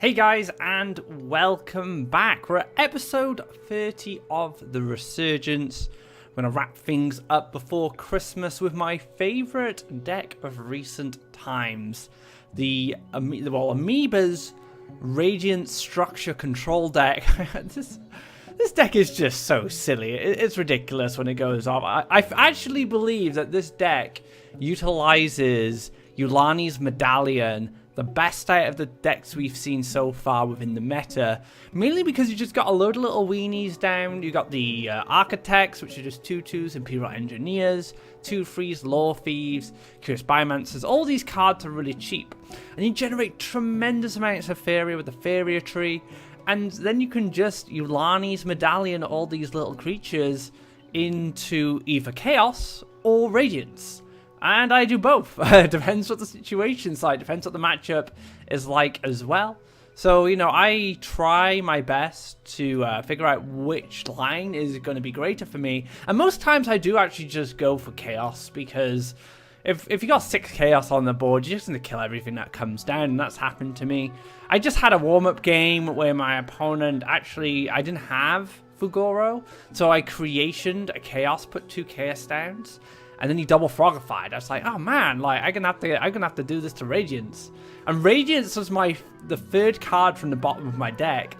Hey guys, and welcome back. We're at episode 30 of the Resurgence. I'm going to wrap things up before Christmas with my favourite deck of recent times. The Amoeba's Radiance Structure control deck. This deck is just so silly. It's ridiculous when it goes off. I actually believe that this deck utilizes Ulani's Medallion the best out of the decks we've seen so far within the meta, mainly because you just got a load of little weenies down. You got the Architects, which are just 2/2s, Imperial Engineers, 2/3s, Lore Thieves, Curious Biomancers. All these cards are really cheap, and you generate tremendous amounts of Faeria with the Faeria tree, and then you can just Ulani's Medallion all these little creatures into either Chaos or Radiance. And I do both. Depends what the situation's like. Depends what the matchup is like as well. So, you know, I try my best to figure out which line is going to be greater for me. And most times I do actually just go for Chaos. Because if you got 6 Chaos on the board, you're just going to kill everything that comes down. And that's happened to me. I just had a warm-up game where my opponent actually... I didn't have Fugoro. So I creationed a Chaos, put 2 Chaos downs. And then he double frogified. I was like, oh man, like I'm gonna have to do this to Radiance. And Radiance was the third card from the bottom of my deck.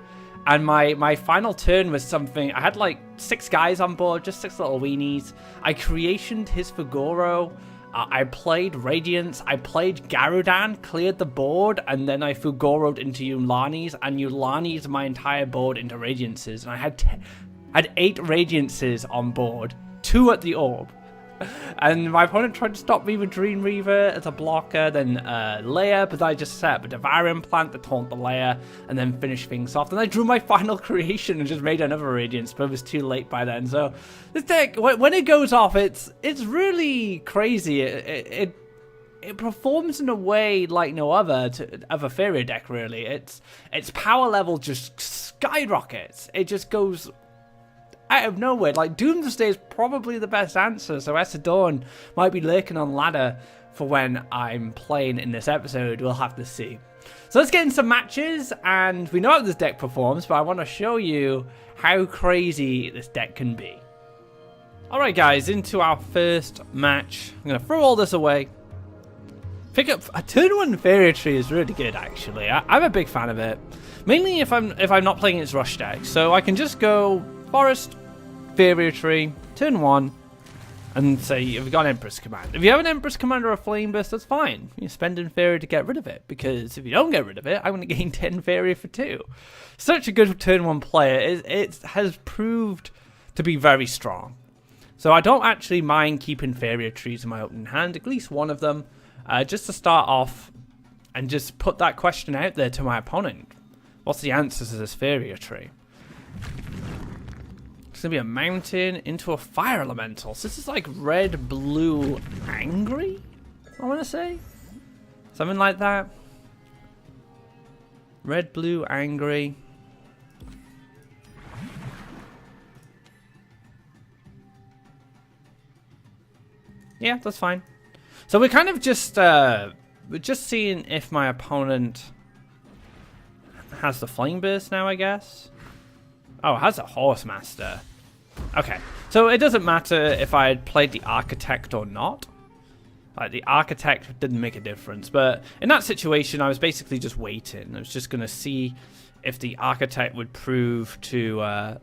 And my final turn was something. I had like 6 guys on board, just 6 little weenies. I creationed his Fugoro. I played Radiance. I played Garudan, cleared the board, and then I Fugoro'd into Ulani's, and Ulani's my entire board into Radiance's. And I had 8 Radiance's on board, 2 at the orb. And my opponent tried to stop me with Dream Reaver as a blocker, then Lair, but I just set up a Devouring Plant to taunt the Lair, and then finish things off. Then I drew my final creation and just made another Radiance, but it was too late by then. So this deck, when it goes off, it's really crazy. It performs in a way like no other of a Faeria deck, really. Its power level just skyrockets. It just goes out of nowhere. Like, Doomsday is probably the best answer, so Dawn might be lurking on ladder for when I'm playing in this episode. We'll have to see. So let's get into some matches, and we know how this deck performs, but I want to show you how crazy this deck can be. Alright guys, into our first match. I'm going to throw all this away. Pick up a turn 1 Faeria tree is really good, actually. I'm a big fan of it. Mainly if I'm not playing its rush deck. So I can just go Forest, Faeria tree, turn 1, and say you've got an Empress Command. If you have an Empress Command or a Flame Burst, that's fine. You're spending Faeria to get rid of it, because if you don't get rid of it, I'm going to gain 10 Faeria for 2. Such a good turn 1 player. It has proved to be very strong. So I don't actually mind keeping Faeria trees in my opening hand, at least one of them, just to start off and just put that question out there to my opponent. What's the answer to this Faeria tree? It's going to be a mountain into a fire elemental. So this is like red, blue, angry, I want to say. Something like that. Red, blue, angry. Yeah, that's fine. So we're kind of just, we're just seeing if my opponent has the Flame Burst now, I guess. Oh, it has a Horsemaster. Okay, so it doesn't matter if I had played the Architect or not. Like, the Architect didn't make a difference, but in that situation, I was basically just waiting. I was just going to see if the Architect would prove to,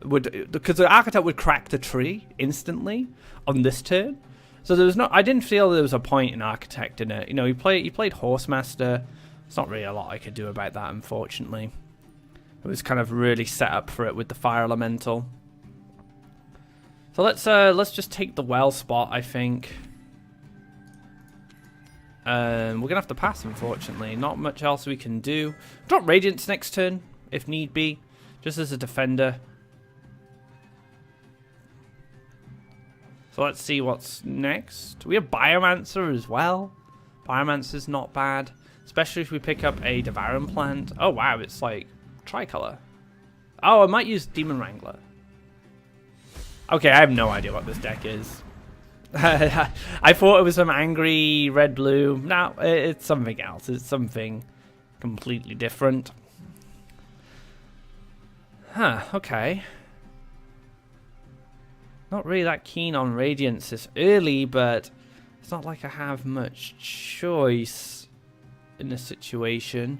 because the Architect would crack the tree instantly on this turn. So there was no, I didn't feel there was a point in Architect in it. You know, he played Horsemaster. There's not really a lot I could do about that, unfortunately. It was kind of really set up for it with the Fire Elemental. So let's just take the well spot, I think. We're gonna have to pass, unfortunately. Not much else we can do. Drop Radiance next turn, if need be, just as a defender. So let's see what's next. We have Biomancer as well. Biomancer's not bad, especially if we pick up a Devouring Plant. Oh wow, it's like tricolor. Oh, I might use Demon Wrangler. Okay, I have no idea what this deck is. I thought it was some angry red-blue. No, it's something else. It's something completely different. Huh, okay. Not really that keen on Radiance this early, but it's not like I have much choice in this situation.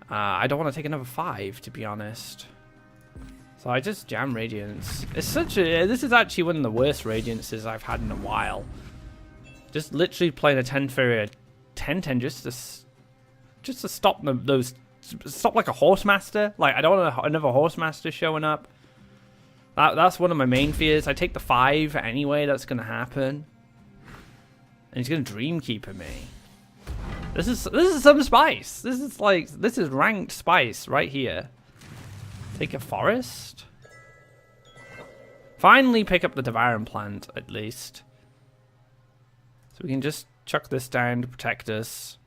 I don't want to take another 5, to be honest. So I just jam Radiance. It's such a... This is actually one of the worst Radiances I've had in a while. Just literally playing a 10 Faeria 10-10 just to stop those... Stop like a Horsemaster. Like, I don't want another Horsemaster showing up. That's one of my main fears. I take the 5 anyway, that's going to happen. And he's going to Dreamkeeper me. This is some spice. This is ranked spice right here. Take a forest. Finally pick up the Devouring Plant, at least. So we can just chuck this down to protect us.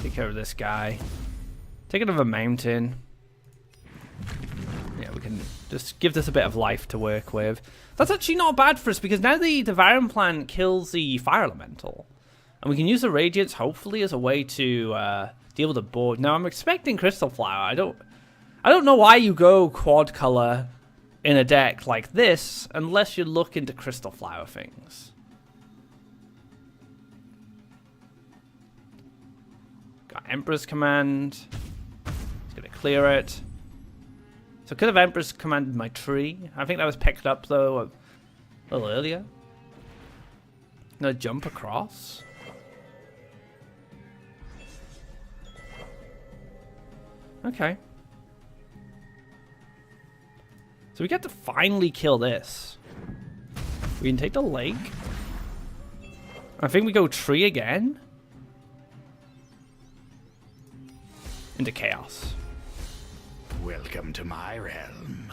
Take care of this guy. Take another mountain. Yeah, we can just give this a bit of life to work with. That's actually not bad for us, because now the Devouring Plant kills the Fire Elemental. And we can use the Radiance, hopefully, as a way to deal with the board. Now, I'm expecting Crystal Flower. I don't know why you go quad color in a deck like this, unless you look into Crystal Flower things. Got Emperor's Command. Just gonna clear it. So could have Emperor's commanded my tree. I think that was picked up, though, a little earlier. Gonna jump across. Okay. So we get to finally kill this. We can take the lake. I think we go tree again. Into Chaos. Welcome to my realm.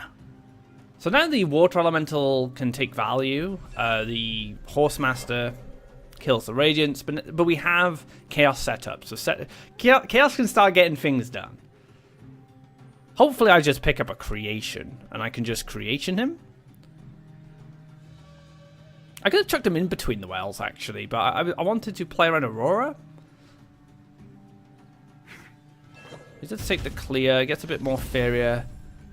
So now the Water Elemental can take value. The Horsemaster kills the Radiance, but we have Chaos set up. So Chaos can start getting things done. Hopefully I just pick up a Creation, and I can just Creation him. I could have chucked him in between the wells, actually, but I wanted to play around Aurora. He does take the clear, gets a bit more Faeria,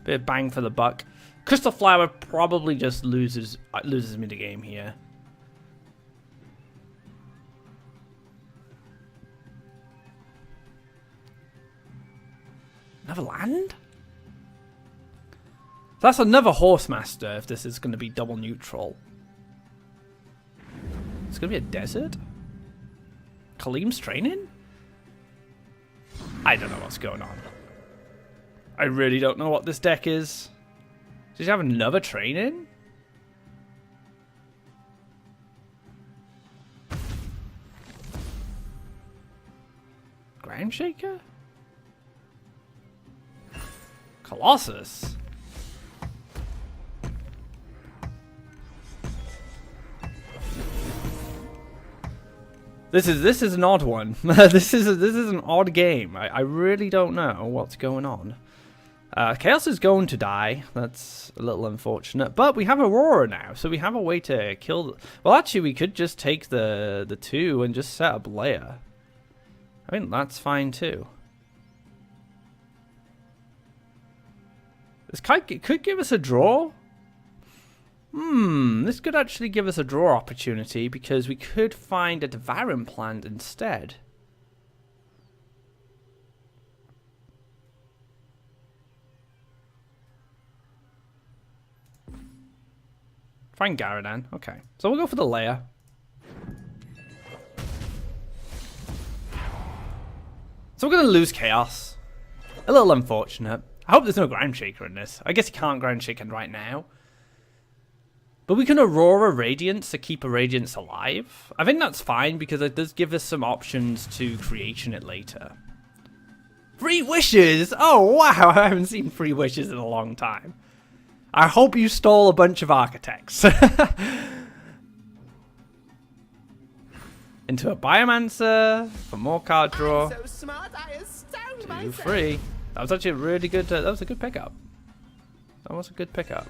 bit of bang for the buck. Crystal Flower probably just loses me the game here. Another land? That's another Horsemaster if this is going to be double neutral. It's going to be a desert? Kaleem's training? I don't know what's going on. I really don't know what this deck is. Does he have another training? Ground Shaker? Colossus? This is an odd one. this is an odd game. I really don't know what's going on. Chaos is going to die. That's a little unfortunate. But we have Aurora now, so we have a way to kill... Well, actually, we could just take the 2 and just set up Leia. I think that's fine, too. This could give us a draw. This could actually give us a draw opportunity, because we could find a Devouring Plant instead. Find Garudan. Okay. So we'll go for the Leia. So we're going to lose Chaos. A little unfortunate. I hope there's no Ground Shaker in this. I guess you can't Ground Shaker right now. But we can Aurora Radiance to keep a Radiance alive. I think that's fine, because it does give us some options to Creation it later. 3 wishes! Oh, wow! I haven't seen 3 wishes in a long time. I hope you stole a bunch of Architects. Into a Biomancer for more card draw. So smart, I astound 2 myself. free. That was actually a really good. That was a good pickup. That was a good pickup.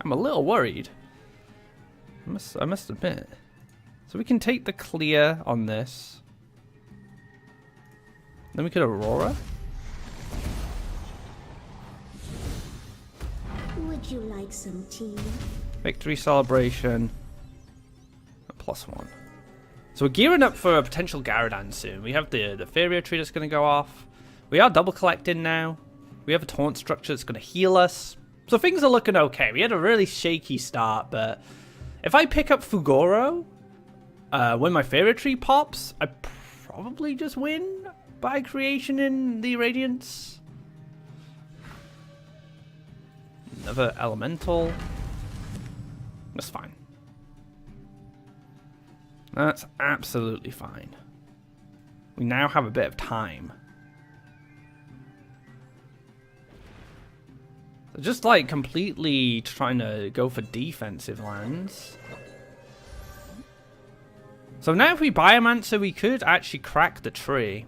I'm a little worried. I must admit. So we can take the clear on this. Then we could Aurora. Would you like some tea? Victory celebration. +1. So we're gearing up for a potential Garudan soon. We have the Faeria tree that's going to go off. We are double collecting now. We have a taunt structure that's going to heal us. So things are looking okay. We had a really shaky start, but if I pick up Fugoro when my Faeria tree pops, I probably just win by creation in the Radiance. Another elemental. That's fine. That's absolutely fine. We now have a bit of time. So just like completely trying to go for defensive lands. So now if we Biomancer, we could actually crack the tree.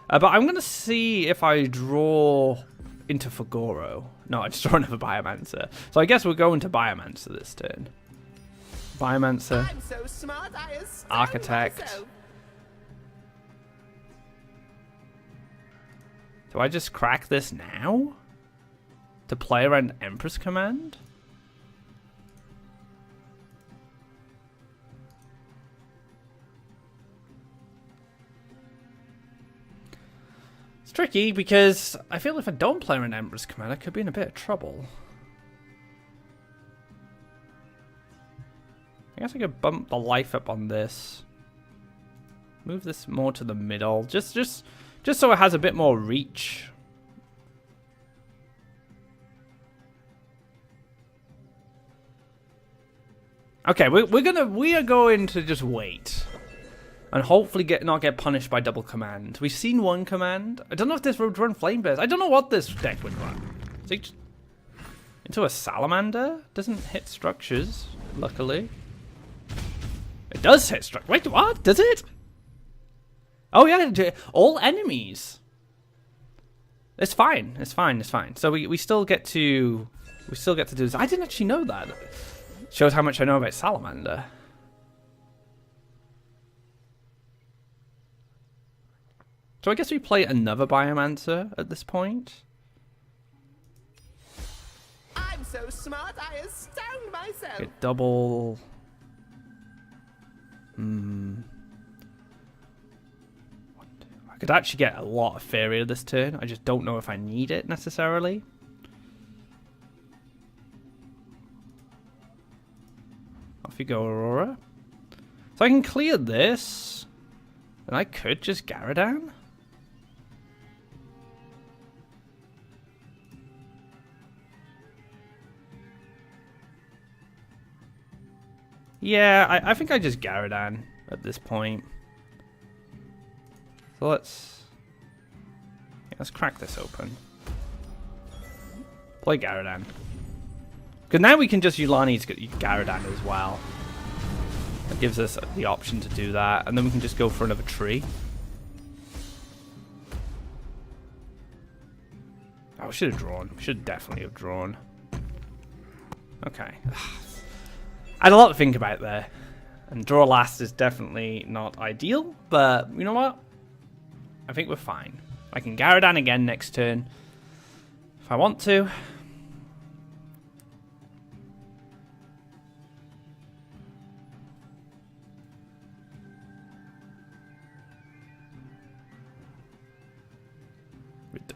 But I'm going to see if I draw into Fugoro. No, I just draw another Biomancer. So I guess we're going to Biomancer this turn. Biomancer. I'm so smart, I astound Architect. myself. Do I just crack this now? To play around Empress Command? It's tricky because I feel if I don't play around Empress Command, I could be in a bit of trouble. I guess I could bump the life up on this. Move this more to the middle. Just so it has a bit more reach. Okay, we are going to just wait. And hopefully not get punished by double command. We've seen one command. I don't know if this would run Flame Bears. I don't know what this deck would run. Into a Salamander? Doesn't hit structures, luckily. It does hit structure. Wait, what? Does it? Oh yeah, all enemies. It's fine. It's fine. It's fine. So we still get to do this. I didn't actually know that. Shows how much I know about Salamander. So I guess we play another Biomancer at this point. I'm so smart, I astound myself. Get double. I could actually get a lot of Faeria this turn. I just don't know if I need it necessarily. Off you go, Aurora. So I can clear this. And I could just Garudan. Yeah, I think I just Garudan at this point. So let's crack this open. Play Garudan. Because now we can just Ulani's Garudan as well. That gives us the option to do that. And then we can just go for another tree. Oh, we should have drawn. We should definitely have drawn. Okay. I had a lot to think about there. And draw last is definitely not ideal. But you know what? I think we're fine. I can Garudan again next turn if I want to.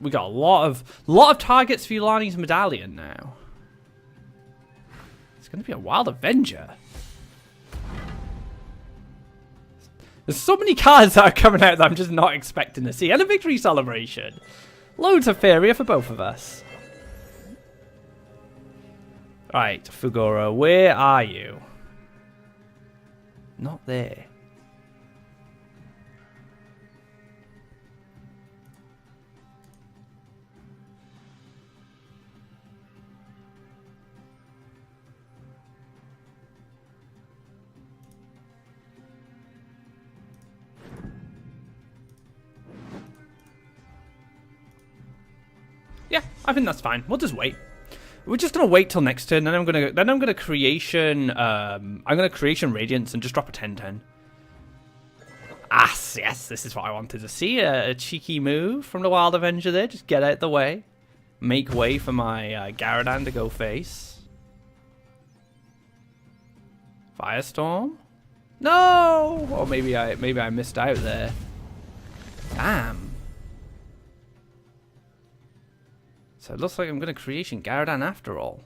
We got a lot of targets for Ulani's Medallion now. It's going to be a Wild Avenger. There's so many cards that are coming out that I'm just not expecting to see. And a victory celebration. Loads of Faeria for both of us. Right, Fugoro, where are you? Not there. Yeah, I think that's fine. We'll just wait. We're just gonna wait till next turn, then I'm gonna creation Radiance and just drop a 10/10. Ah, yes, this is what I wanted to see. A cheeky move from the Wild Avenger there. Just get out of the way. Make way for my Garudan to go face. Firestorm? No! Or maybe I missed out there. Damn. So it looks like I'm going to Creation Garudan after all.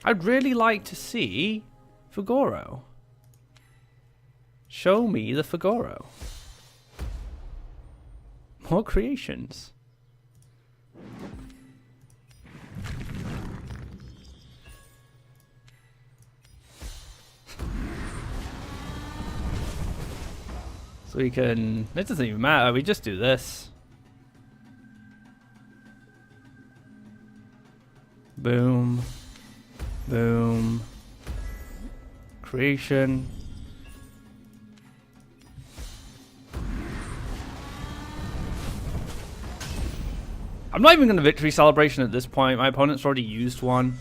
I'd really like to see Fugoro. Show me the Fugoro. More creations. So we can... It doesn't even matter, we just do this. Boom. Boom. Creation. I'm not even going to victory celebration at this point. My opponent's already used one.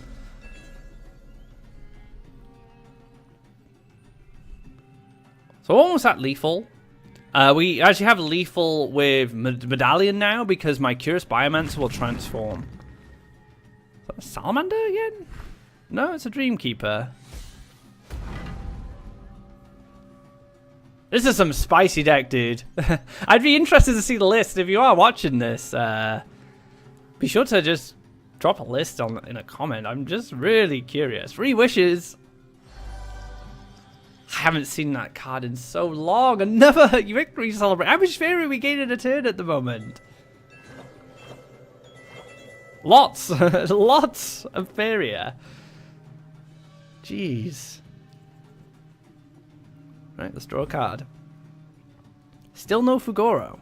So almost at lethal. We actually have lethal with Medallion now because my Curious Biomancer will transform. Is that a Salamander again? No, it's a Dreamkeeper. This is some spicy deck, dude. I'd be interested to see the list. If you are watching this, be sure to just drop a list in a comment. I'm just really curious. 3 wishes. I haven't seen that card in so long. Another victory celebration. How much Faeria are we gaining a turn at the moment? Lots. Lots of Faeria. Jeez. Right, let's draw a card. Still no Fugoro.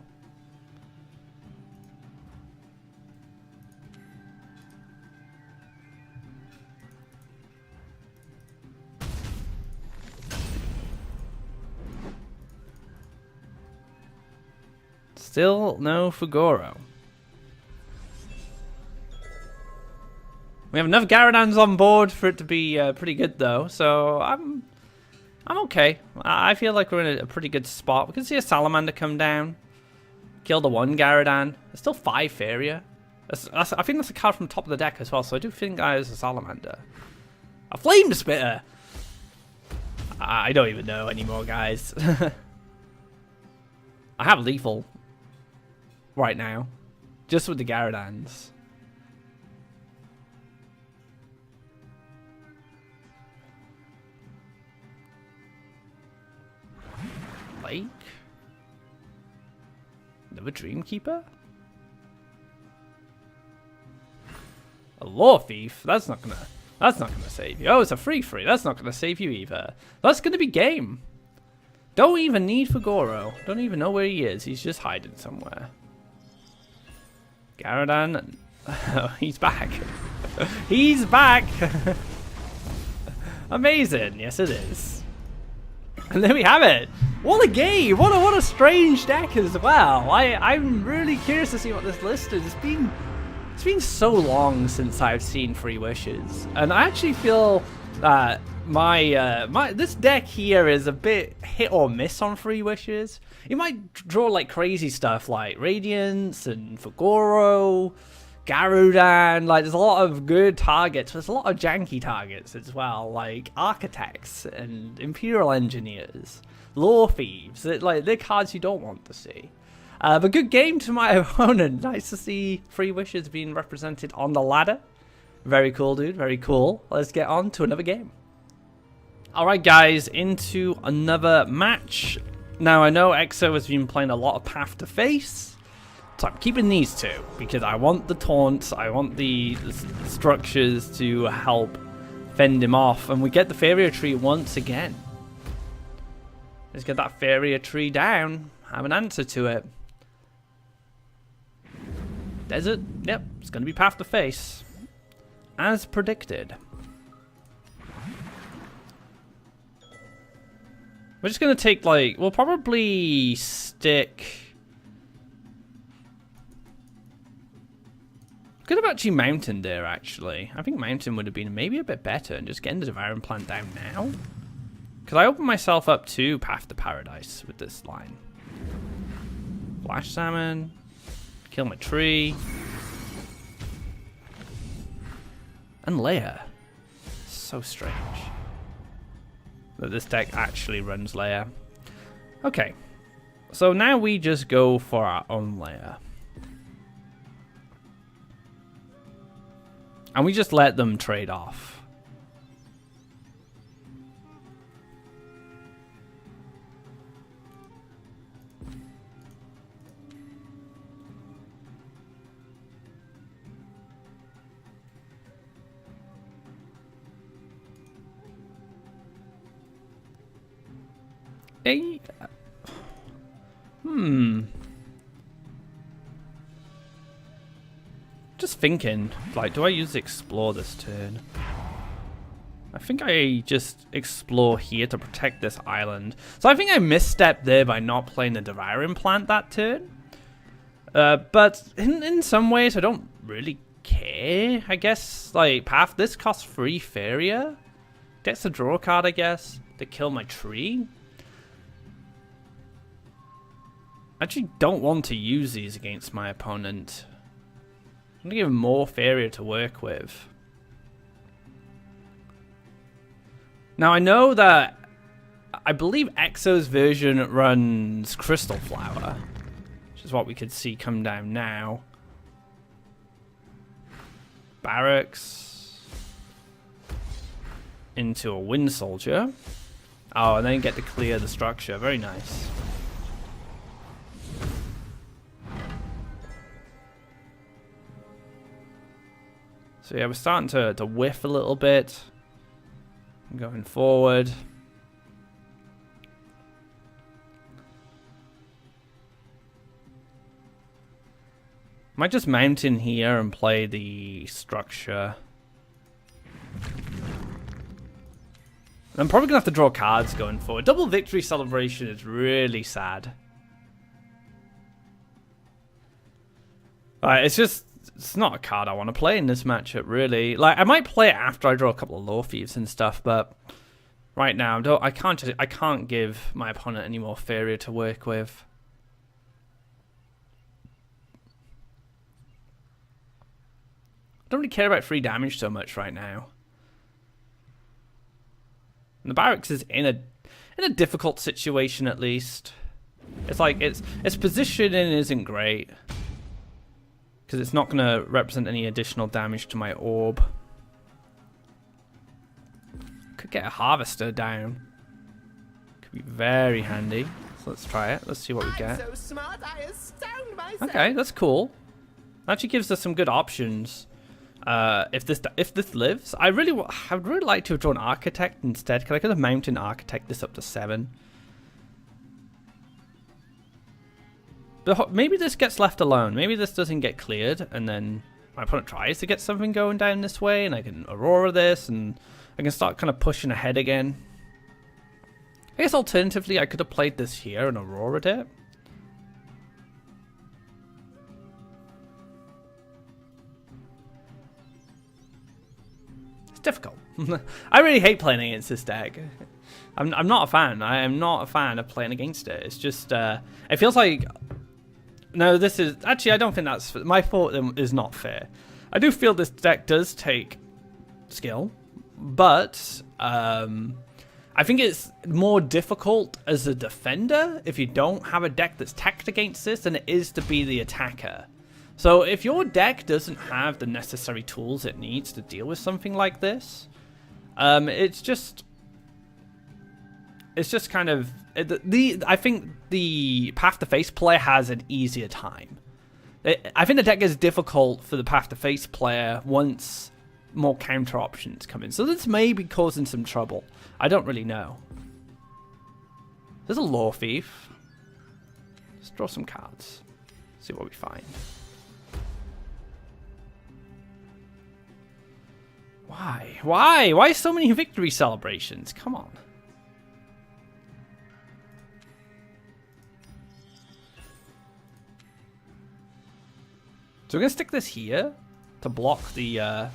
Still no Fugoro. We have enough Garudans on board for it to be pretty good, though. So I'm okay. I feel like we're in a pretty good spot. We can see a Salamander come down, kill the 1 Garudan. There's still 5 Faeria. I think that's a card from the top of the deck as well. So I do think that is a Salamander. A Flame Spitter. I don't even know anymore, guys. I have lethal right now, just with the Garudans. Lake? Another Dreamkeeper? A Lore Thief? That's not gonna save you. Oh, it's a free. That's not gonna save you either. That's gonna be game. Don't even need Fugoro. Don't even know where he is. He's just hiding somewhere. Garudan. Oh, he's back. He's back. Amazing. Yes, it is. And there we have it. What a game. What a strange deck as well. I'm really curious to see what this list is. It's been so long since I've seen 3 wishes, and I actually feel that this deck here is a bit hit or miss on 3 wishes. You might draw like crazy stuff like Radiance and Fugoro, Garudan. Like there's a lot of good targets. There's a lot of janky targets as well, like Architects and Imperial Engineers, Lore Thieves. They're cards you don't want to see. But good game to my opponent. Nice to see 3 wishes being represented on the ladder. Very cool, dude. Very cool. Let's get on to another game. Alright, guys. Into another match. Now, I know EXO has been playing a lot of Path to Face. So I'm keeping these 2. Because I want the taunts. I want the structures to help fend him off. And we get the Faeria tree once again. Let's get that Faeria tree down. Have an answer to it. Desert, yep, it's going to be Path to Face. As predicted. We're just going to take, like, we'll probably stick Could have actually mountain there, actually. I think mountain would have been maybe a bit better and just getting the Devouring Plant down now. Because I opened myself up to Path to Paradise with this line. Flash Salmon. Kill my tree. And Lair. So strange. That this deck actually runs Lair. Okay. So now we just go for our own Lair. And we just let them trade off. Just thinking, like, do I use Explore this turn? I think I just Explore here to protect this island. So I think I misstepped there by not playing the Devouring Plant that turn. But in some ways, I don't really care. I guess, like, Path, this costs 3 Faeria. Gets to draw a card, I guess, to kill my tree. I actually don't want to use these against my opponent. I'm going to give him more Faeria to work with. Now I know that I believe Exo's version runs Crystal Flower, which is what we could see come down now. Barracks into a Wind Soldier. Oh, and then get to clear the structure. Very nice. So yeah, we're starting to whiff a little bit. Going forward. Might just mount in here and play the structure. I'm probably going to have to draw cards going forward. Double victory celebration is really sad. It's not a card I want to play in this matchup, really. Like, I might play it after I draw a couple of Lore Thieves and stuff, but right now, I can't give my opponent any more Faeria to work with. I don't really care about free damage so much right now. And the Barracks is in a difficult situation, at least. It's like its positioning isn't great. Because it's not going to represent any additional damage to my orb. Could get a Harvester down. Could be very handy. So let's try it. Let's see what we get. So smart, I astound myself. Okay, that's cool. Actually gives us some good options. If this lives, I would really like to have drawn Architect instead. Because I could have Mountain Architect this up to 7. But maybe this gets left alone. Maybe this doesn't get cleared, and then my opponent tries to get something going down this way, and I can Aurora this, and I can start kind of pushing ahead again. I guess alternatively, I could have played this here and Aurora'd it. It's difficult. I really hate playing against this deck. I'm not a fan. I am not a fan of playing against it. It's just, it feels like... No, this is... Actually, I don't think that's... My thought is not fair. I do feel this deck does take skill, but I think it's more difficult as a defender if you don't have a deck that's tacked against this than it is to be the attacker. So if your deck doesn't have the necessary tools it needs to deal with something like this, it's just kind of... I think the Path to Face player has an easier time. I think the deck is difficult for the Path to Face player once more counter options come in. So this may be causing some trouble. I don't really know. There's a Lore Thief. Let's draw some cards. See what we find. Why? Why? Why so many victory celebrations? Come on. So we're going to stick this here. to block the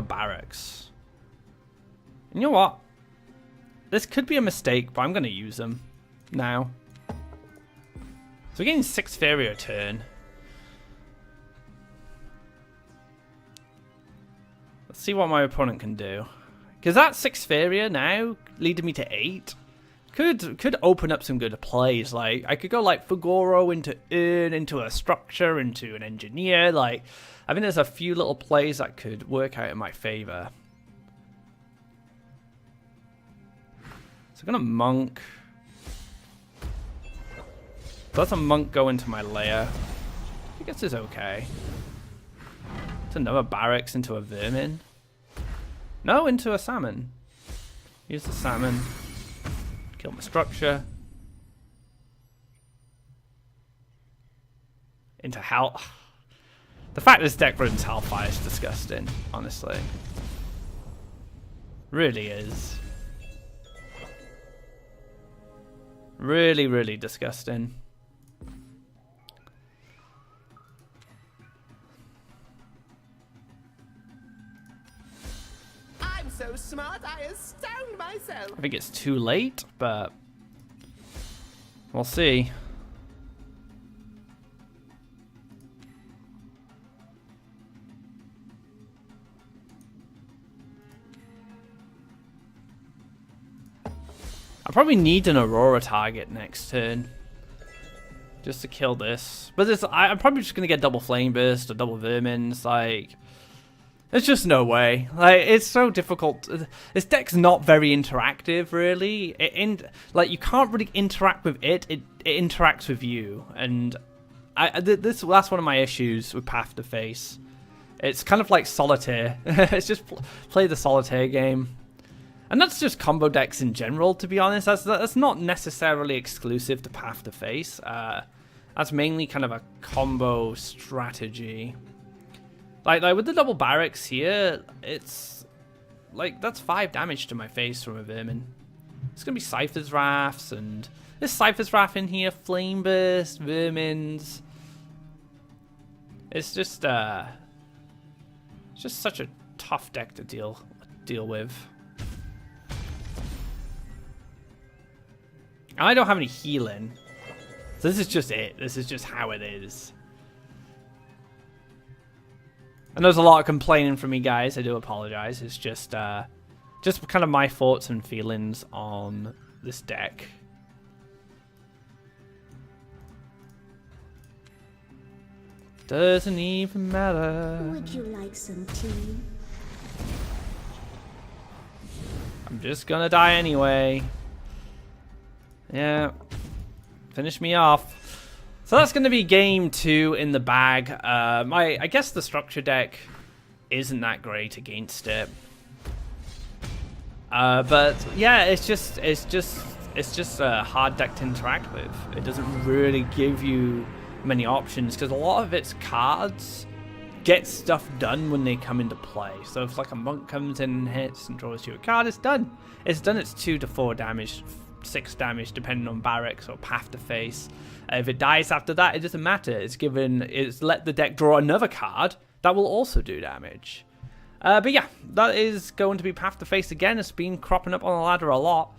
barracks. And you know what? This could be a mistake, but I'm going to use them now. So we're getting 6 Faeria a turn. Let's see what my opponent can do. Because that 6 Faeria now, leading me to 8, could open up some good plays. Like, I could go like Fugoro into Urn, into a structure, into an engineer. Like, I think there's a few little plays that could work out in my favor. So I'm gonna monk. So that's a monk go into my lair. I guess it's okay. It's another barracks into a vermin. No, into a salmon. Use the salmon. Kill my structure. Into hell. The fact this deck runs Hellfire is disgusting, honestly. Really is. Really, really disgusting. I'm so smart, I astound myself. I think it's too late, but we'll see. I probably need an Aurora target next turn just to kill this. But this, I'm probably just going to get double Flame Burst or double Vermins. Like, there's just no way. Like, it's so difficult. This deck's not very interactive, really. Like, you can't really interact with it. It interacts with you. And that's one of my issues with Path to Face. It's kind of like Solitaire. It's just play the Solitaire game. And that's just combo decks in general, to be honest. That's not necessarily exclusive to Path to Face. That's mainly kind of a combo strategy. Like with the double barracks here, it's like that's 5 damage to my face from a vermin. It's gonna be Cypher's Wraths, and there's Cypher's Wrath in here, Flame Burst, Vermins. It's just such a tough deck to deal with. I don't have any healing. So this is just it. This is just how it is. And there's a lot of complaining from me, guys. I do apologize. It's just kind of my thoughts and feelings on this deck. Doesn't even matter. Would you like some tea? I'm just gonna die anyway. Yeah, finish me off. So that's going to be game 2 in the bag. I guess the structure deck isn't that great against it. But yeah, it's just a hard deck to interact with. It doesn't really give you many options because a lot of its cards get stuff done when they come into play. So if like a monk comes in and hits and draws you a card, it's done. It's done its 2 to 4 damage. 6 damage depending on barracks or Path to Face. If it dies after that, it doesn't matter. It's let the deck draw another card that will also do damage. But yeah, that is going to be Path to Face again. It's been cropping up on the ladder a lot.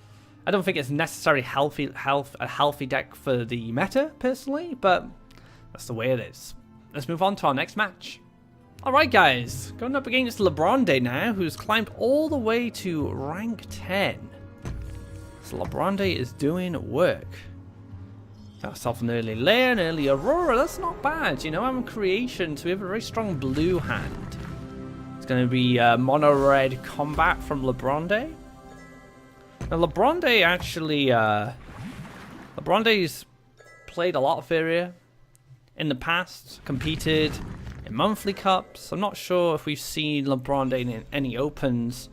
I don't think it's necessarily a healthy deck for the meta personally, but that's the way it is. Let's move on to our next match. Alright guys, going up against LeBronde now, who's climbed all the way to rank 10. LeBronde is doing work. Got ourselves an early lair, an early Aurora. That's not bad. You know, I'm creation, so we have a very strong blue hand. It's going to be mono red combat from LeBronde. Now, LeBronde actually, LeBronde's played a lot of Faeria in the past, competed in monthly cups. I'm not sure if we've seen LeBronde in any opens.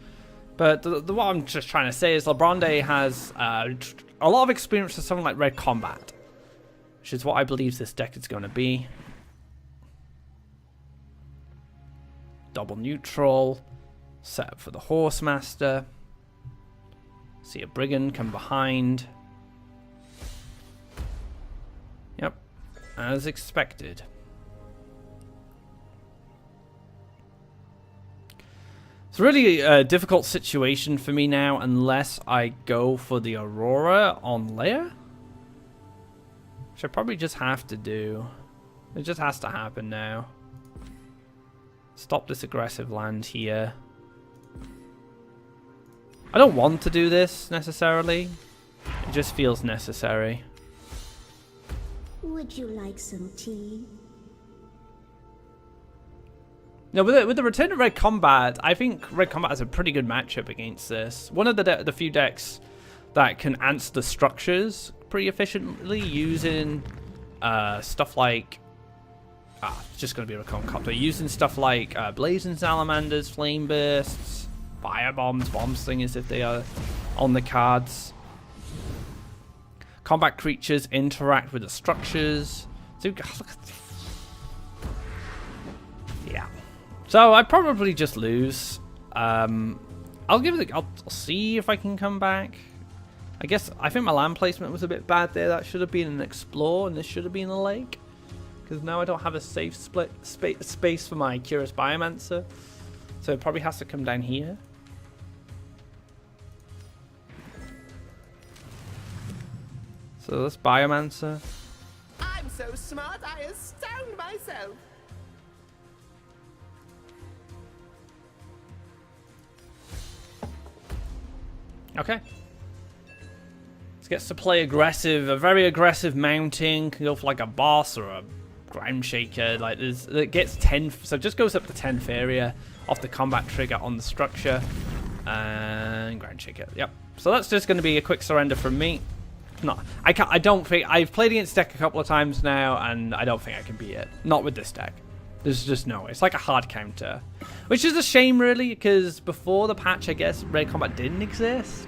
But what I'm just trying to say is LeBronde has a lot of experience with something like Red Combat, which is what I believe this deck is going to be. Double neutral, set up for the Horsemaster. See a Brigand come behind. Yep, as expected. It's really a difficult situation for me now unless I go for the Aurora on Leia. Which I probably just have to do. It just has to happen now. Stop this aggressive land here. I don't want to do this necessarily. It just feels necessary. Would you like some tea? No, with the return of Red Combat, I think Red Combat has a pretty good matchup against this. One of the few decks that can answer the structures pretty efficiently using stuff like... it's just going to be a Recon-Copter. Using stuff like Blazing Salamanders, Flame Bursts, Fire Bombs, Bomb Slingers if they are on the cards. Combat creatures interact with the structures. So, yeah. So I probably just lose. I'll give it. I'll see if I can come back. I think my land placement was a bit bad there. That should have been an Explore, and this should have been a Lake. Because now I don't have a safe space for my Curious Biomancer. So it probably has to come down here. So this Biomancer. I'm so smart, I astound myself. Okay. This gets to play aggressive, a very aggressive mounting. Can go for like a boss or a ground shaker. Like it gets 10, so it just goes up to 10 Faeria off the combat trigger on the structure. And ground shaker. Yep. So that's just going to be a quick surrender from me. No, I don't think I've played against this deck a couple of times now, and I don't think I can beat it. Not with this deck. There's just no way. It's like a hard counter, which is a shame, really, because before the patch, I guess Red Combat didn't exist.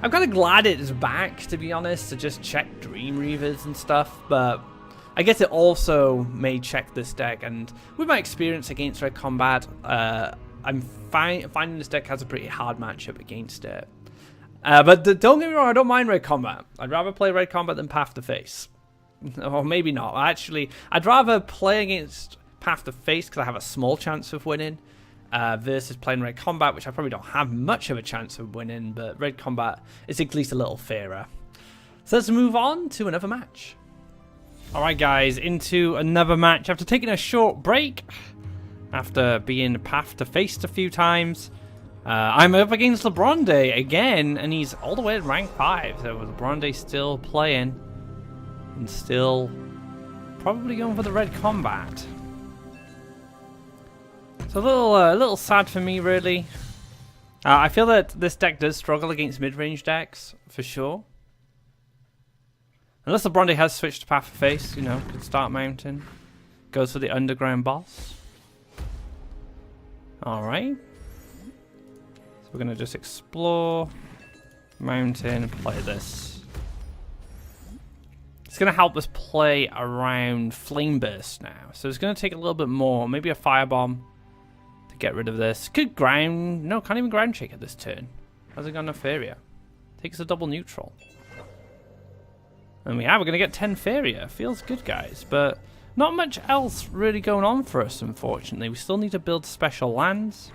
I'm kind of glad it's back, to be honest, to just check Dream Reavers and stuff. But I guess it also may check this deck, and with my experience against Red Combat, I'm finding this deck has a pretty hard matchup against it. But don't get me wrong, I don't mind Red Combat. I'd rather play Red Combat than Path to Face. Or maybe not. Actually, I'd rather play against Path to Face because I have a small chance of winning. Versus playing Red Combat, which I probably don't have much of a chance of winning. But Red Combat is at least a little fairer. So let's move on to another match. Alright guys, into another match. After taking a short break, after being Path to Face a few times, I'm up against LeBronde again, and he's all the way at rank 5, so LeBronde still playing, and still probably going for the Red Combat. So a little sad for me, really. I feel that this deck does struggle against mid-range decks, for sure. Unless LeBronde has switched to Path of Face, you know, could start mounting. Goes for the underground boss. Alright. We're going to just explore, mountain, and play this. It's going to help us play around Flame Burst now. So it's going to take a little bit more, maybe a Firebomb to get rid of this. Could ground, no, can't even ground shake at this turn. How's it gone to Faeria? Takes a double neutral. And we're going to get 10 Faeria. Feels good, guys, but not much else really going on for us, unfortunately. We still need to build special lands.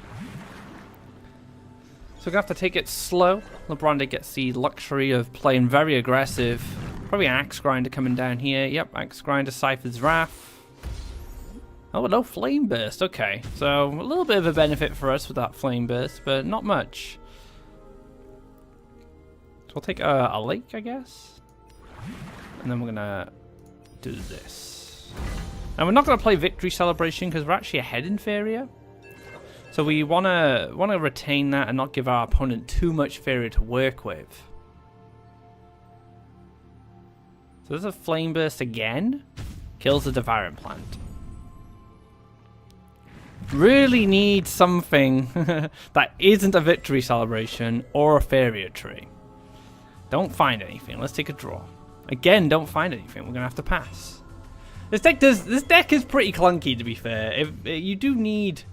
So we're going to have to take it slow. LeBronde gets the luxury of playing very aggressive. Probably an Axe Grinder coming down here. Yep, Axe Grinder, Cypher's Wrath. Oh, no Flame Burst. Okay, so a little bit of a benefit for us with that Flame Burst, but not much. So we'll take a Lake, I guess. And then we're going to do this. And we're not going to play Victory Celebration because we're actually ahead in Faeria. So we want to retain that and not give our opponent too much Faeria to work with. So there's a Flame Burst again. Kills the Devouring Plant. Really need something that isn't a Victory Celebration or a Faeria Tree. Don't find anything. Let's take a draw. Again, don't find anything. We're going to have to pass. This deck is pretty clunky, to be fair. You do need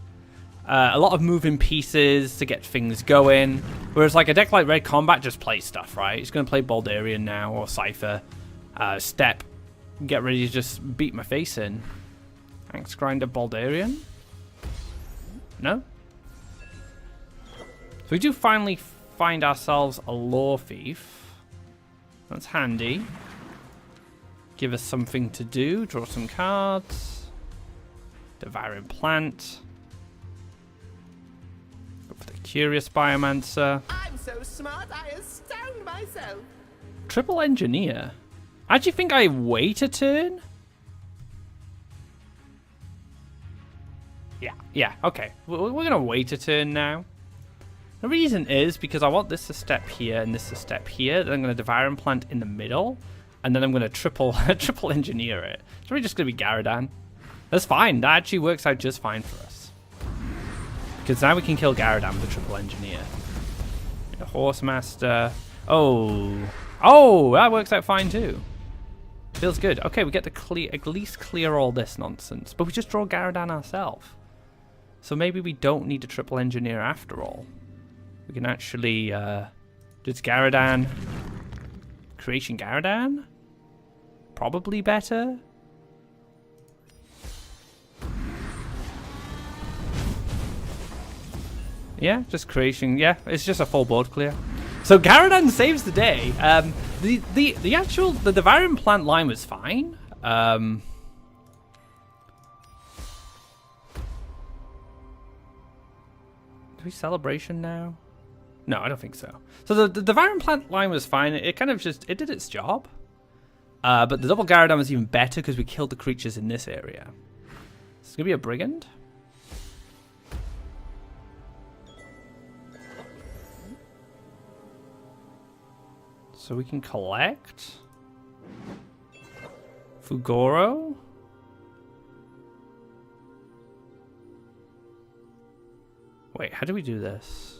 a lot of moving pieces to get things going. Whereas like a deck like Red Combat just plays stuff, right? It's going to play Baldarian now or Cypher. Step. Get ready to just beat my face in. Axe Grinder Baldarian? No? So we do finally find ourselves a Lore Thief. That's handy. Give us something to do. Draw some cards. Devouring Plant. Go for the Curious Biomancer. I'm so smart, I astound myself. Triple Engineer. I actually think I wait a turn. Yeah, okay. We're going to wait a turn now. The reason is because I want this to step here and this to step here. Then I'm going to Devouring Plant in the middle. And then I'm going to triple Engineer it. It's really just going to be Garudan. That's fine. That actually works out just fine for us. Because now we can kill Garudan with a Triple Engineer. The Horse Master. Oh, that works out fine too. Feels good. Okay, we get to at least clear all this nonsense. But we just draw Garudan ourselves. So maybe we don't need a Triple Engineer after all. We can actually... Does Garudan... Creation Garudan? Probably better. Yeah, just creation. Yeah, it's just a full board clear. So Garudan saves the day. The Devouring Plant line was fine. Do we Celebration now? No, I don't think so. So the Devouring Plant line was fine. It kind of just, it did its job. But the double Garudan was even better because we killed the creatures in this area. It's going to be a Brigand. So we can collect. Fugoro. Wait, how do we do this?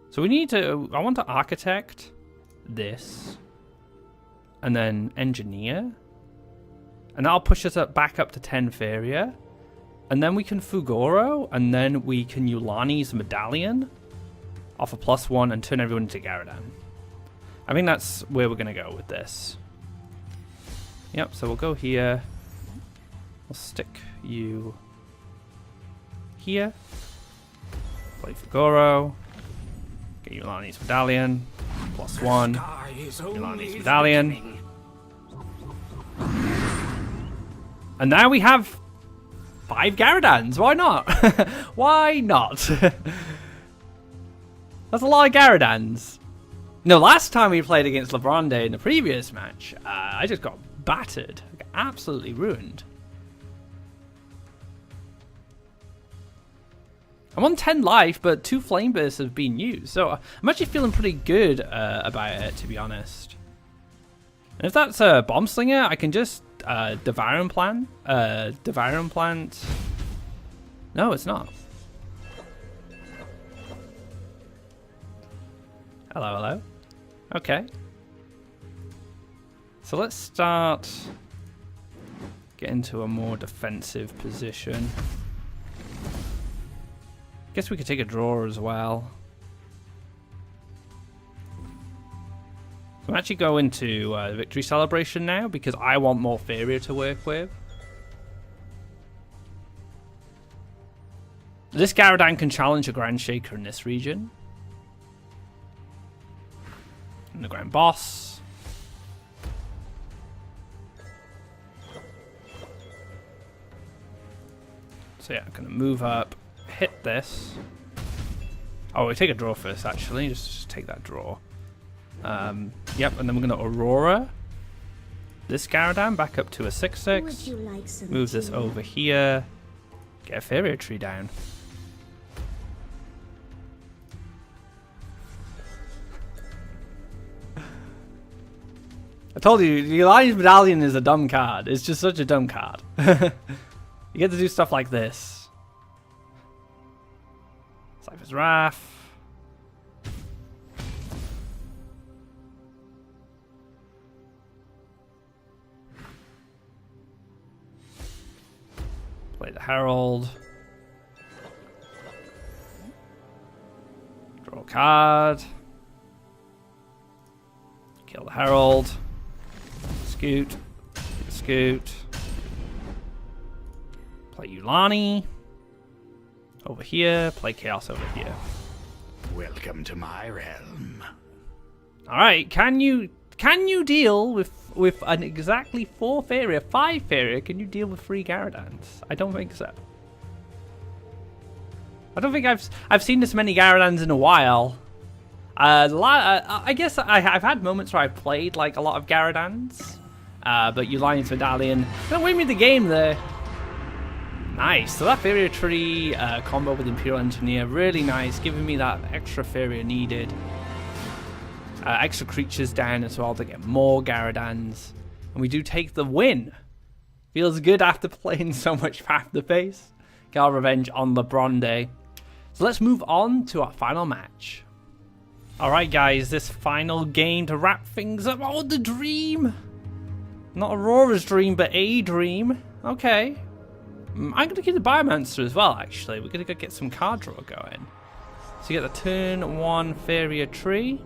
So we need to... I want to architect this. And then engineer. And that'll push us back up to 10 Faeria. And then we can Fugoro. And then we can Ulani's Medallion. Off a +1 and turn everyone into Garudan. I think that's where we're going to go with this. Yep, so we'll go here. We'll stick you here. Play Fugoro. Get Ulani's Medallion. +1. Ulani's Medallion. And now we have 5 Garudans. Why not? Why not? That's a lot of Garudans. No, last time we played against LeBronde in the previous match, I just got battered. I got absolutely ruined. I'm on 10 life, but 2 Flame Bursts have been used. So I'm actually feeling pretty good about it, to be honest. And if that's a Bomb Slinger, I can just Devouring Plant. Devouring Plant. No, it's not. Hello, hello. Okay. So let's start getting to a more defensive position. Guess we could take a draw as well. So I'm actually going to Victory Celebration now because I want more Faeria to work with. This Garudan can challenge a Grand Shaker in this region. And the Grand Boss. So yeah, I'm going to move up, hit this. Oh, we take a draw first, actually. Just take that draw. Yep, and then we're going to Aurora this Garudan back up to a 6/6. Like Move this over here. Get a Faeria tree down. I told you, the Ulani's Medallion is a dumb card. It's just such a dumb card. You get to do stuff like this. Cypher's Wrath. Play the Herald. Draw a card. Kill the Herald. Scoot. Scoot. Play Ulani. Over here. Play Chaos over here. Welcome to my realm. All right, can you deal with an exactly 4 Faeria, 5 Faeria? Can you deal with 3 Garudans? I don't think so. I don't think I've seen this many Garudans in a while. I guess I've had moments where I've played like a lot of Garudans, but Ulani's Medallion don't win me the game there. Nice. So that Faeria tree combo with Imperial Engineer, really nice, giving me that extra Faeria needed. Extra creatures down as well to get more Garudans. And we do take the win. Feels good after playing so much Path to Face. Get our revenge on LeBron Day. So let's move on to our final match. Alright guys, this final game to wrap things up. Oh, the dream! Not Aurora's dream, but a dream. Okay. I'm going to keep the Biomancer as well, actually. We're going to go get some card draw going. So you get the turn 1 Faeria tree.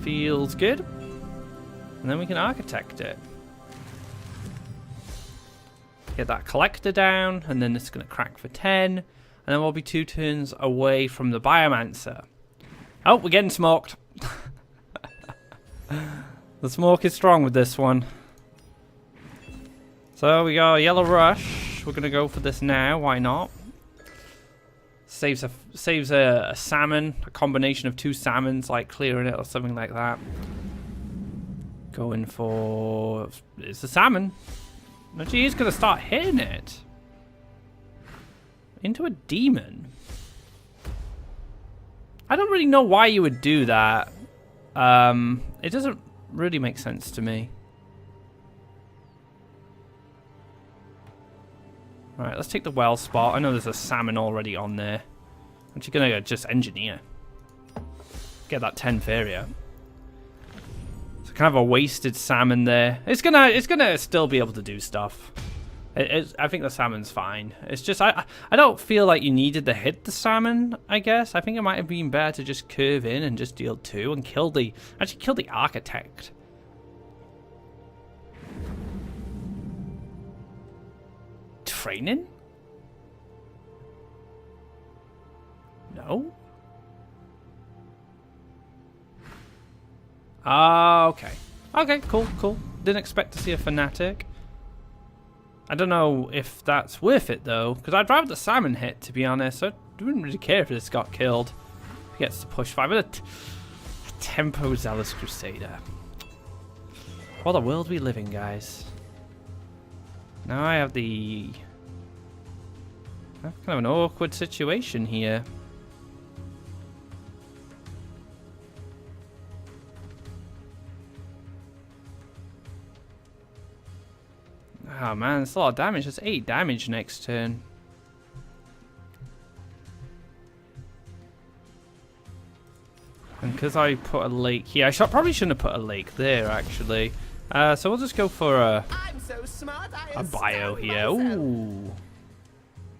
Feels good. And then we can architect it. Get that collector down, and then it's going to crack for 10. And then we'll be 2 turns away from the Biomancer. Oh, we're getting smoked. The smoke is strong with this one. So we got a Yellow Rush. We're going to go for this now. Why not? Saves a salmon, a combination of 2 salmons, like clearing it or something like that. Going for... It's a salmon. No, gee, he's going to start hitting it. Into a demon. I don't really know why you would do that. It doesn't really make sense to me. Alright, let's take the well spot. I know there's a salmon already on there. I'm just gonna just engineer. Get that 10 Faeria. So kind of a wasted salmon there. It's gonna still be able to do stuff. I think the salmon's fine. It's just I don't feel like you needed to hit the salmon, I guess. I think it might have been better to just curve in and just deal 2 and kill the architect. Training? No? Okay. Okay, cool. Didn't expect to see a fanatic. I don't know if that's worth it though, because I'd rather the salmon hit, to be honest. I wouldn't really care if this got killed. If he gets to push 5 with a tempo Zealous Crusader. What a world we live in, guys. Now I have kind of an awkward situation here. Oh man, it's a lot of damage. That's 8 damage next turn. And because I put a lake here, I probably shouldn't have put a lake there, actually. So we'll just go for a bio here. Ooh.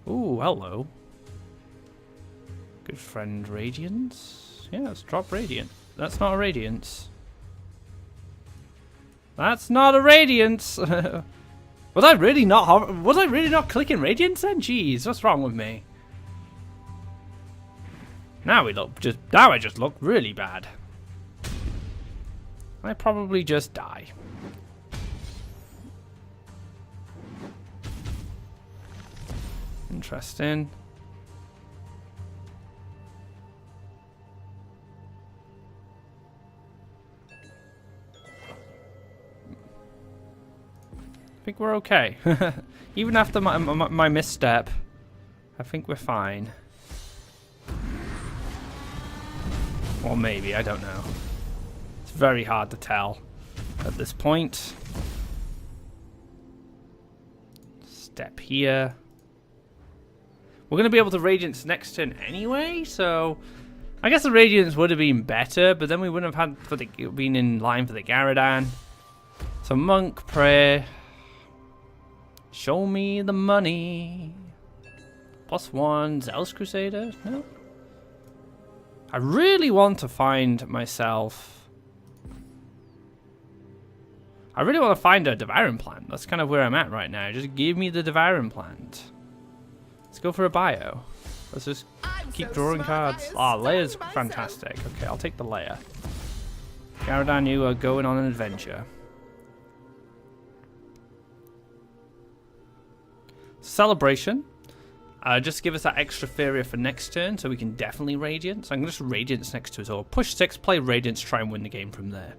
Ooh, hello. Good friend, Radiance. Yeah, let's drop Radiant. That's not a Radiance. That's not a Radiance! Was I really not clicking Radiance then? Jeez, what's wrong with me? Now I just look really bad. I probably just die. Interesting. I think we're okay. Even after my misstep, I think we're fine. Or maybe, I don't know. It's very hard to tell at this point. Step here. We're going to be able to Radiance next turn anyway, so I guess the Radiance would have been better, but then we wouldn't have had been in line for the Garudan. So Monk, Prayer. Show me the money. +1, Zealous Crusader? No? I really want to find myself... I really want to find a Devouring Plant. That's kind of where I'm at right now. Just give me the Devouring Plant. Let's go for a bio. Let's just I'm keep so drawing smart, cards. I Ah, Leia's astound fantastic. Okay, I'll take the Leia. Garudan, you are going on an adventure. Celebration. Just give us that extra Faeria for next turn, so we can definitely Radiance. I'm going to just Radiance next to us all. Push 6, play Radiance, try and win the game from there.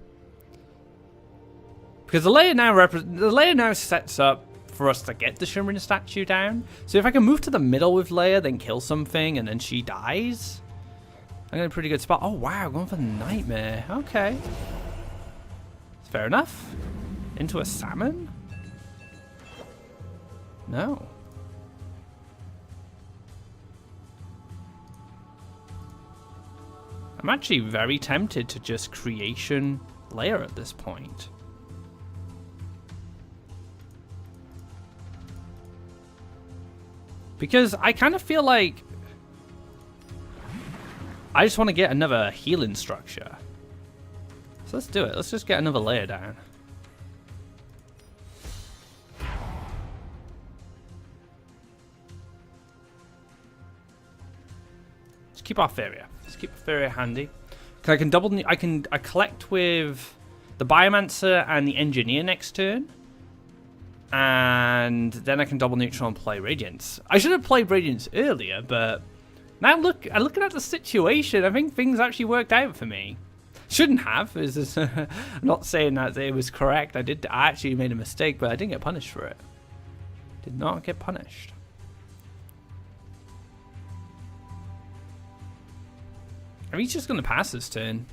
Because the Leia now sets up for us to get the Shimmering statue down. So if I can move to the middle with Leia, then kill something, and then she dies, I'm in a pretty good spot. Oh wow, going for the Nightmare. Okay. Fair enough. Into a salmon? No. I'm actually very tempted to just Creation Leia at this point. Because I kind of feel like I just want to get another healing structure. So let's do it. Let's just get another Leia down. Let's keep our Faeria. Let's keep Faeria handy. I can collect with the Biomancer and the Engineer next turn. And then I can double neutral and play Radiance. I should have played Radiance earlier, but now looking at the situation, I think things actually worked out for me. Shouldn't have. I'm not saying that it was correct. I actually made a mistake, but I didn't get punished for it. Did not get punished. I think he's just going to pass this turn.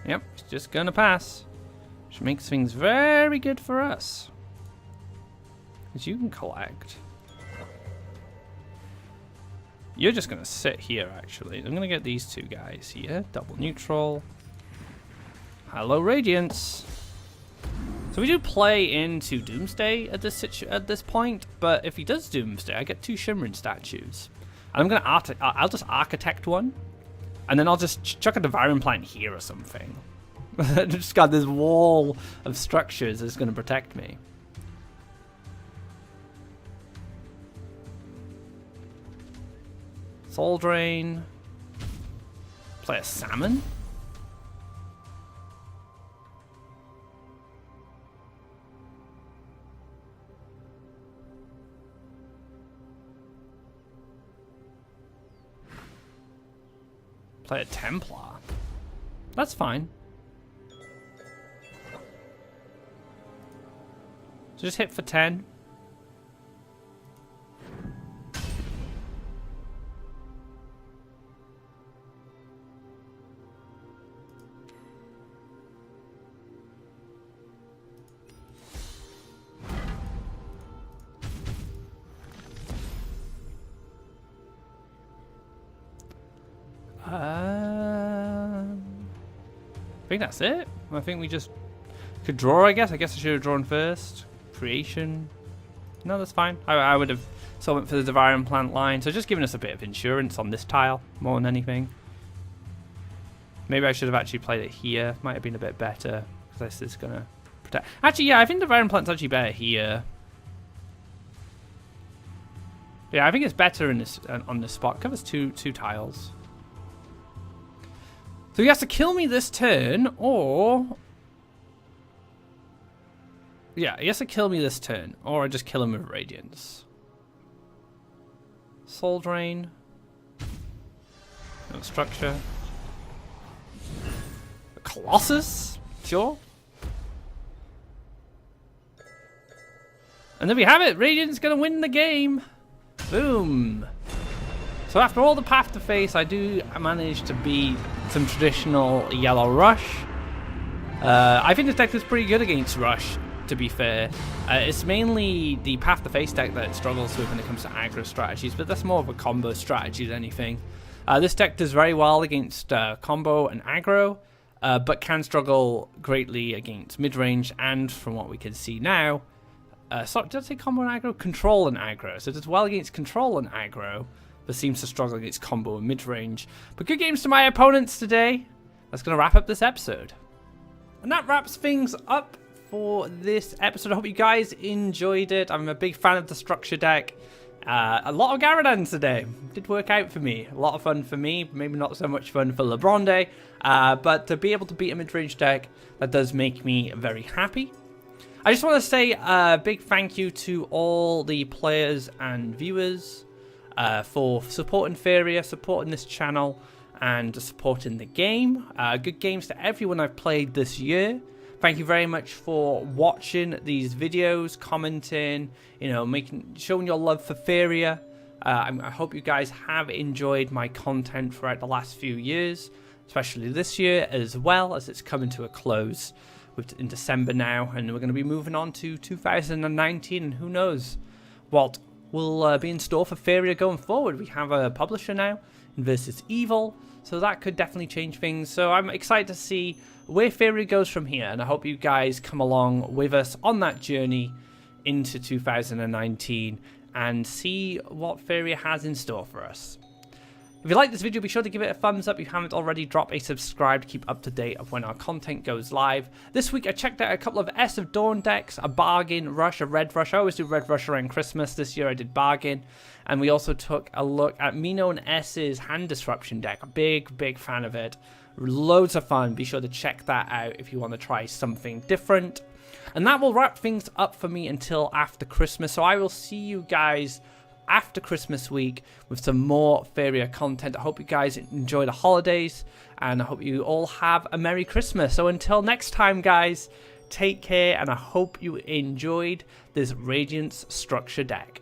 Yep, he's just going to pass. Which makes things very good for us. Because you can collect. You're just going to sit here, actually. I'm going to get these two guys here. Double neutral. Hello, Radiance. So we do play into Doomsday at this point. But if he does Doomsday, I get 2 Shimmering statues. And I'm going to I'll just Architect one. And then I'll just chuck a Devouring Plant here or something. Just got this wall of structures that's going to protect me. Soul Drain. Play a Salmon. Play a Templar. That's fine. So just hit for 10. I think that's it. I think we just could draw, I guess. I guess I should have drawn first. Creation. No, that's fine. I would have sold it for the Devouring Plant line. So just giving us a bit of insurance on this tile more than anything. Maybe I should have actually played it here. Might have been a bit better. Because this is going to protect. Actually, yeah, I think the Devouring Plant's actually better here. Yeah, I think it's better in this on this spot. Covers two tiles. So he has to kill me this turn, or... Yeah, he has to kill me this turn, or I just kill him with Radiance. Soul Drain. No structure. A Colossus? Sure. And there we have it. Radiant's going to win the game. Boom. So after all the path to face, I do manage to beat some traditional yellow rush. I think this deck is pretty good against rush, to be fair. It's mainly the path to face deck that it struggles with when it comes to aggro strategies, but that's more of a combo strategy than anything. This deck does very well against combo and aggro, but can struggle greatly against mid-range, and from what we can see now, sorry, did I say combo and aggro? Control and aggro. So it does well against control and aggro, but seems to struggle against combo and mid-range. But good games to my opponents today. That's going to wrap up this episode. And that wraps things up for this episode. I hope you guys enjoyed it. I'm a big fan of the structure deck. A lot of Garudan today. Did work out for me. A lot of fun for me. Maybe not so much fun for LeBronde. But to be able to beat a mid-range deck, that does make me very happy. I just want to say a big thank you to all the players and viewers for supporting Faeria, supporting this channel, and supporting the game. Good games to everyone I've played this year. Thank you very much for watching these videos, commenting, showing your love for Faeria. I hope you guys have enjoyed my content throughout the last few years, especially this year as well, as it's coming to a close in December now, and we're going to be moving on to 2019, and who knows what will be in store for Faeria going forward. We have a publisher now in Versus Evil, so that could definitely change things. So I'm excited to see where Faeria goes from here, and I hope you guys come along with us on that journey into 2019 and see what Faeria has in store for us. If you like this video, be sure to give it a thumbs up. If you haven't already, drop a subscribe to keep up to date of when our content goes live. This week I checked out a couple of S of Dawn decks, a Bargain Rush, a Red Rush. I always do Red Rush around Christmas. This year I did Bargain. And we also took a look at Mino and S's Hand Disruption deck. A big fan of it. Loads of fun. Be sure to check that out if you want to try something different. And that will wrap things up for me until after Christmas. So I will see you guys after Christmas week with some more Faeria content. I hope you guys enjoy the holidays, and I hope you all have a Merry Christmas. So until next time, guys, take care, and I hope you enjoyed this Radiance Structure deck.